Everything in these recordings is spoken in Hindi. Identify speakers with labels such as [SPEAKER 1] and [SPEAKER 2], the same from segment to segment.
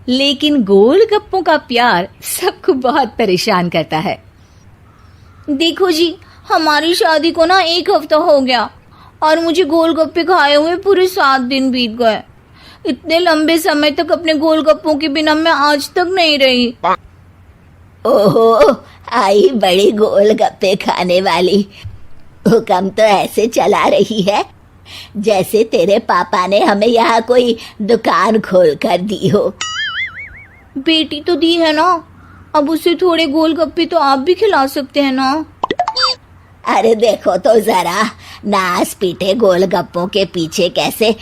[SPEAKER 1] लेकिन गोलगप्पों का प्यार सबको बहुत परेशान करता है।
[SPEAKER 2] देखो जी, हमारी शादी को ना 1 हफ्ता हो गया और मुझे गोलगप्पे खाए हुए पूरे 7 दिन बीत गए। इतने लंबे समय तक अपने गोलगप्पों के बिना मैं आज तक नहीं रही।
[SPEAKER 3] ओहो, आई बड़ी गोलगप्पे खाने वाली। हुक्म तो ऐसे चला रही है जैसे तेरे पापा ने हमें यहाँ कोई दुकान खोल कर दी हो।
[SPEAKER 2] बेटी तो दी है ना, अब उसे थोड़े गोलगप्पे तो आप भी खिला सकते हैं ना।
[SPEAKER 3] अरे देखो तो जरा, नास पीटे गोलगप्पों के पीछे कैसे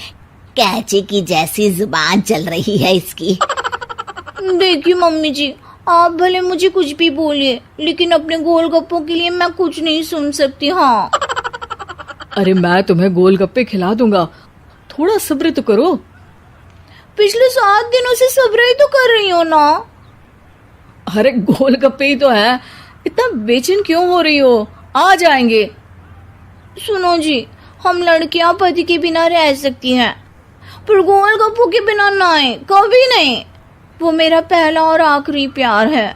[SPEAKER 3] कैंची की जैसी जुबान चल रही है इसकी।
[SPEAKER 2] देखिए मम्मी जी, आप भले मुझे कुछ भी बोलिए, लेकिन अपने गोलगप्पों के लिए मैं कुछ नहीं सुन सकती। हाँ,
[SPEAKER 4] अरे मैं तुम्हें गोलगप्पे खिला दूंगा, थोड़ा सब्र तो करो।
[SPEAKER 2] पिछले 7 दिनों से सब्र ही तो कर रही हो ना।
[SPEAKER 4] अरे गोलगप्पे ही तो है, इतना बेचैन क्यों हो रही हो? आ जाएंगे।
[SPEAKER 2] सुनो जी, हम लड़कियां पति के बिना रह सकती हैं, पर गोलगप्पों के बिना नहीं, कभी नहीं। वो मेरा पहला और आखिरी प्यार है।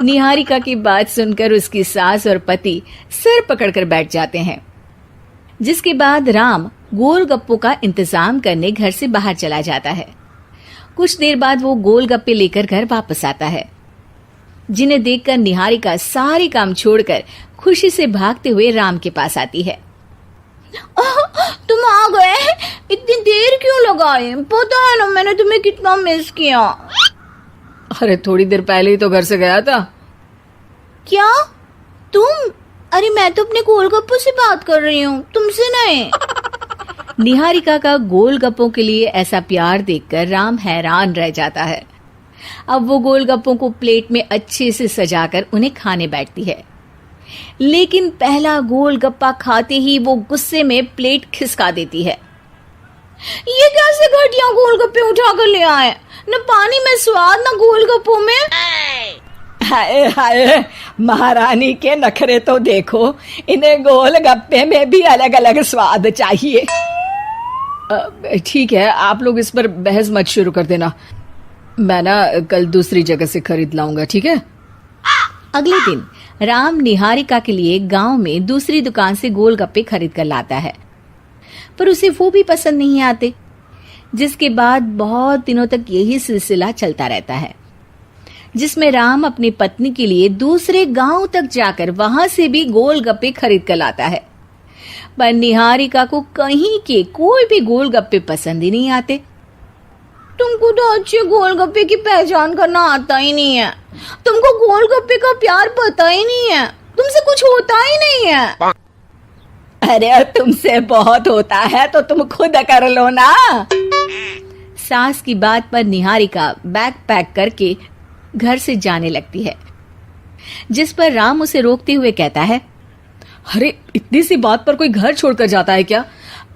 [SPEAKER 1] निहारिका की बात सुनकर उसकी सास और पति सिर पकड़कर बैठ जाते हैं। जिसके बाद राम गोलगप्पों का इंतजाम करने घर से बाहर चला जाता है। कुछ देर बाद वो गोलगप्पे लेकर घर वापस आता है, जिन्हें देखकर निहारिका सारे काम छोड़कर खुशी से भागते हुए राम के पास आती है।
[SPEAKER 2] तुम आ गए? इतनी देर क्यों लगाई? पता है ना मैंने तुम्हें कितना मिस किया।
[SPEAKER 4] अरे थोड़ी देर पहले ही तो घर से गया था।
[SPEAKER 2] क्या तुम? अरे मैं तो अपने गोलगप्पों से बात कर रही हूँ, तुमसे नहीं।
[SPEAKER 1] निहारिका का गोलगप्पों के लिए ऐसा प्यार देखकर राम हैरान रह जाता है। अब वो गोलगप्पों को प्लेट में अच्छे से सजाकर उन्हें खाने बैठती है, लेकिन पहला गोलगप्पा खाते ही वो गुस्से में प्लेट खिसका देती है।
[SPEAKER 2] ये कैसे घटिया गोलगप्पे उठा कर ले आए? न पानी में स्वाद, न गोलगप्पों में।
[SPEAKER 5] हाय हाय, महारानी के नखरे तो देखो, इन्हें गोलगप्पे में भी अलग अलग स्वाद चाहिए।
[SPEAKER 4] ठीक है, आप लोग इस पर बहस मत शुरू कर देना, मैं ना कल दूसरी जगह से खरीद लाऊंगा, ठीक है?
[SPEAKER 1] अगले दिन राम निहारिका के लिए गांव में दूसरी दुकान से गोलगप्पे खरीद कर लाता है, पर उसे वो भी पसंद नहीं आते। जिसके बाद बहुत दिनों तक यही सिलसिला चलता रहता है, जिसमें राम अपनी पत्नी के लिए दूसरे गांव तक जाकर वहां से भी गोलगप्पे खरीद कर लाता है, पर निहारिका को कहीं के कोई भी गोलगप्पे पसंद ही नहीं आते।
[SPEAKER 2] तुमको तो अच्छे गोलगप्पे की पहचान करना आता ही नहीं है। तुमको गोलगप्पे का प्यार पता ही नहीं है, तुमसे कुछ होता ही नहीं है।
[SPEAKER 5] अरे तुमसे बहुत होता है तो तुम खुद कर लो ना।
[SPEAKER 1] सास की बात पर निहारिका बैग पैक करके घर से जाने लगती है, जिस पर राम उसे रोकते हुए कहता है,
[SPEAKER 4] अरे इतनी सी बात पर कोई घर छोड़कर जाता है क्या?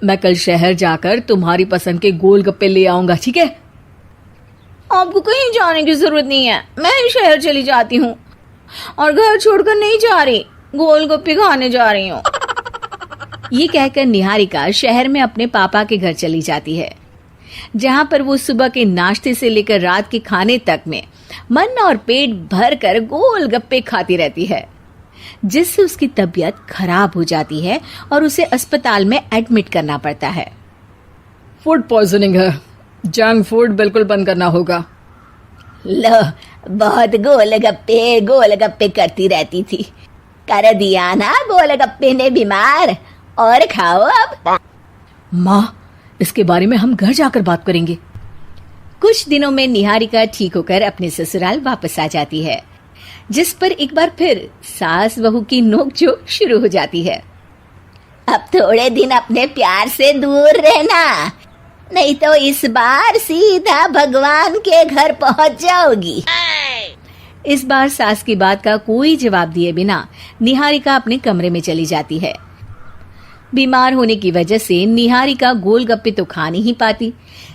[SPEAKER 4] मैं कल शहर जाकर तुम्हारी पसंद के गोलगप्पे ले आऊंगा, ठीक है?
[SPEAKER 2] आपको कहीं जाने की जरूरत नहीं है, मैं ही शहर चली जाती हूँ और घर छोड़कर नहीं जा रही, गोलगप्पे खाने जा रही हूँ।
[SPEAKER 1] ये कहकर निहारिका शहर में अपने पापा के घर चली जाती है, जहाँ पर वो सुबह के नाश्ते से लेकर रात के खाने तक में मन और पेट भर कर गोलगप्पे खाती रहती है, जिससे उसकी तबीयत खराब हो जाती है और उसे अस्पताल में एडमिट करना पड़ता है।
[SPEAKER 4] फूड पॉइजनिंग है, जंक फूड बिल्कुल बंद करना होगा।
[SPEAKER 3] लो, बहुत गोलगप्पे गोलगप्पे करती रहती थी, कर दिया ना गोलगप्पे ने बीमार। और खाओ अब।
[SPEAKER 4] माँ, इसके बारे में हम घर जाकर बात करेंगे।
[SPEAKER 1] कुछ दिनों में निहारिका ठीक होकर अपने ससुराल वापस आ जाती है, जिस पर एक बार फिर सास बहू की नोकझोंक शुरू हो जाती है।
[SPEAKER 3] अब थोड़े दिन अपने प्यार से दूर रहना, नहीं तो इस बार सीधा भगवान के घर पहुंच जाओगी।
[SPEAKER 1] इस बार सास की बात का कोई जवाब दिए बिना निहारिका अपने कमरे में चली जाती है। बीमार होने की वजह से निहारिका गोलगप्पे तो खा नहीं पाती,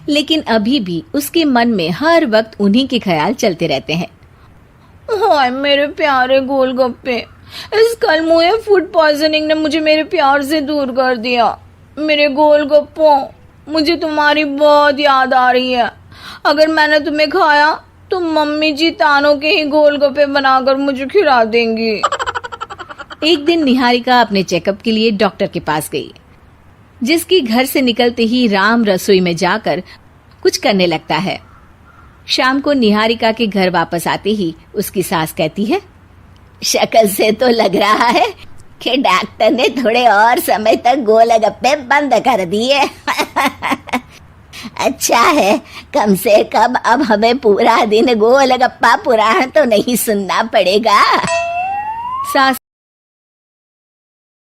[SPEAKER 1] लेकिन अभी भी उसके मन में हर वक्त उन्हीं के ख्याल चलते रहते हैं।
[SPEAKER 2] हाय मेरे प्यारे गोलगप्पे, इस कलमुए फूड पॉइजनिंग ने मुझे मेरे प्यार से दूर कर दिया। मेरे गोलगप्पों, मुझे तुम्हारी बहुत याद आ रही है। अगर मैंने तुम्हें खाया तो मम्मी जी तानों के ही गोलगप्पे बनाकर मुझे खिला देंगी।
[SPEAKER 1] एक दिन निहारिका अपने चेकअप के लिए डॉक्टर के पास गई, जिसकी घर से निकलते ही राम रसोई में जाकर कुछ करने लगता है। शाम को निहारिका के घर वापस आते ही उसकी सास कहती है,
[SPEAKER 3] शक्ल से तो लग रहा है कि डॉक्टर ने थोड़े और समय तक गोलगप्पे बंद कर दिए। अच्छा है, कम से कम अब हमें पूरा दिन गोलगप्पा पुराण तो नहीं सुनना पड़ेगा।
[SPEAKER 1] सास